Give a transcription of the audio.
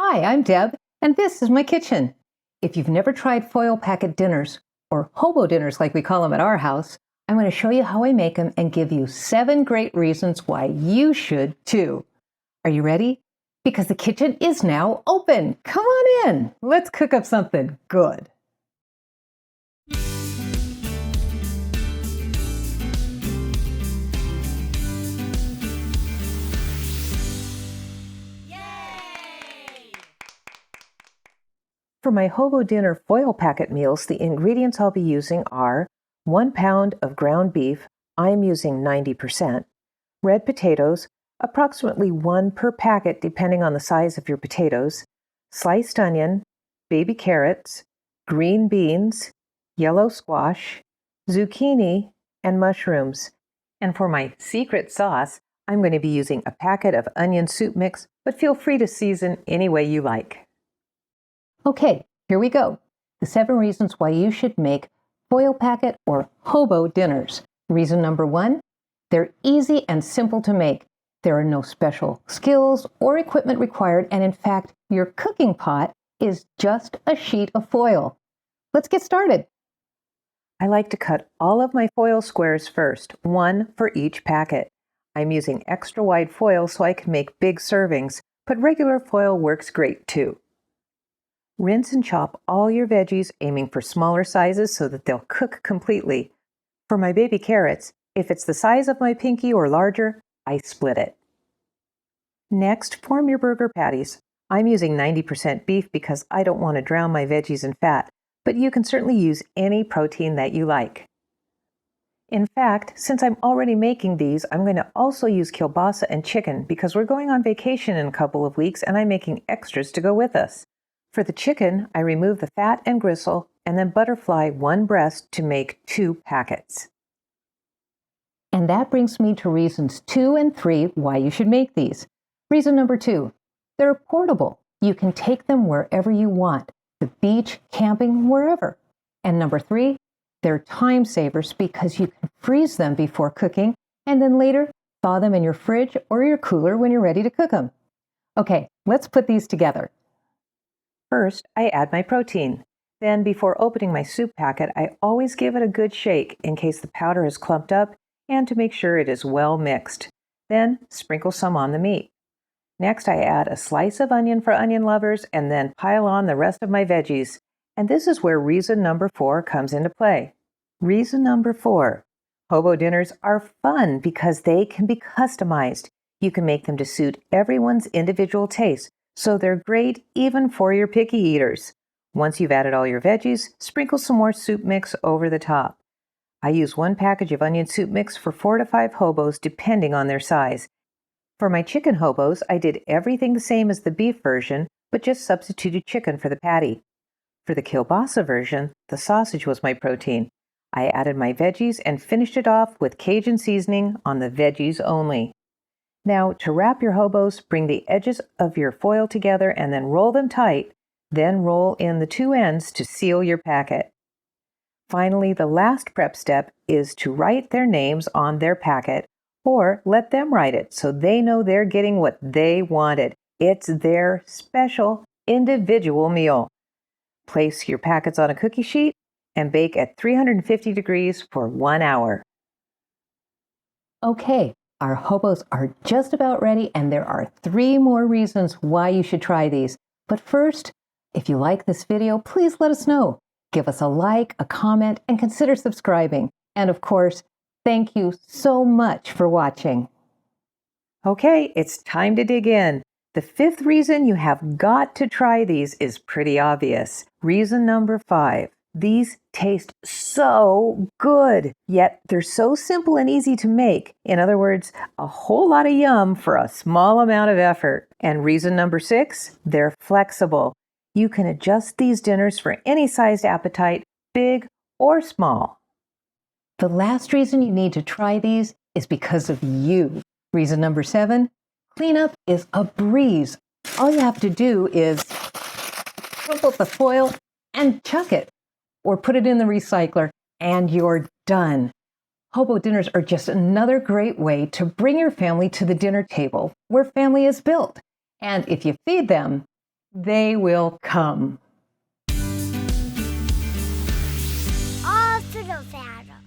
Hi, I'm Deb, and this is my kitchen. If you've never tried foil packet dinners, or hobo dinners like we call them at our house, I'm going to show you how I make them and give you 7 great reasons why you should too. Are you ready? Because the kitchen is now open. Come on in. Let's cook up something good. For my Hobo Dinner foil packet meals, the ingredients I'll be using are 1 pound of ground beef, I'm using 90%, red potatoes, approximately 1 per packet depending on the size of your potatoes, sliced onion, baby carrots, green beans, yellow squash, zucchini, and mushrooms. And for my secret sauce, I'm going to be using a packet of onion soup mix, but feel free to season any way you like. Okay, here we go. The 7 reasons why you should make foil packet or hobo dinners. Reason number 1, they're easy and simple to make. There are no special skills or equipment required, and in fact, your cooking pot is just a sheet of foil. Let's get started. I like to cut all of my foil squares first, 1 for each packet. I'm using extra wide foil so I can make big servings, but regular foil works great too. Rinse and chop all your veggies, aiming for smaller sizes so that they'll cook completely. For my baby carrots, if it's the size of my pinky or larger, I split it. Next, form your burger patties. I'm using 90% beef because I don't want to drown my veggies in fat, but you can certainly use any protein that you like. In fact, since I'm already making these, I'm going to also use kielbasa and chicken because we're going on vacation in a couple of weeks and I'm making extras to go with us. For the chicken, I remove the fat and gristle and then butterfly 1 breast to make 2 packets. And that brings me to reasons 2 and 3 why you should make these. Reason number 2, they're portable. You can take them wherever you want, the beach, camping, wherever. And number 3, they're time savers because you can freeze them before cooking and then later thaw them in your fridge or your cooler when you're ready to cook them. Okay, let's put these together. First, I add my protein. Then, before opening my soup packet, I always give it a good shake in case the powder is clumped up and to make sure it is well mixed. Then, sprinkle some on the meat. Next, I add a slice of onion for onion lovers and then pile on the rest of my veggies. And this is where reason number 4 comes into play. Reason number 4. Hobo dinners are fun because they can be customized. You can make them to suit everyone's individual taste. So they're great even for your picky eaters. Once you've added all your veggies, sprinkle some more soup mix over the top. I use 1 package of onion soup mix for 4 to 5 hobos depending on their size. For my chicken hobos, I did everything the same as the beef version, but just substituted chicken for the patty. For the kielbasa version, the sausage was my protein. I added my veggies and finished it off with Cajun seasoning on the veggies only. Now, to wrap your hobos, bring the edges of your foil together and then roll them tight, then roll in the 2 ends to seal your packet. Finally, the last prep step is to write their names on their packet or let them write it so they know they're getting what they wanted. It's their special, individual meal. Place your packets on a cookie sheet and bake at 350 degrees for 1 hour. Okay. Our hobos are just about ready, and there are 3 more reasons why you should try these. But first, if you like this video, please let us know. Give us a like, a comment, and consider subscribing. And of course, thank you so much for watching. Okay, it's time to dig in. The 5th reason you have got to try these is pretty obvious. Reason number 5. These taste so good, yet they're so simple and easy to make. In other words, a whole lot of yum for a small amount of effort. And reason number 6, they're flexible. You can adjust these dinners for any sized appetite, big or small. The last reason you need to try these is because of you. Reason number 7, cleanup is a breeze. All you have to do is crumple the foil and chuck it. Or put it in the recycler, and you're done. Hobo dinners are just another great way to bring your family to the dinner table where family is built. And if you feed them, They will come. All to the fatter.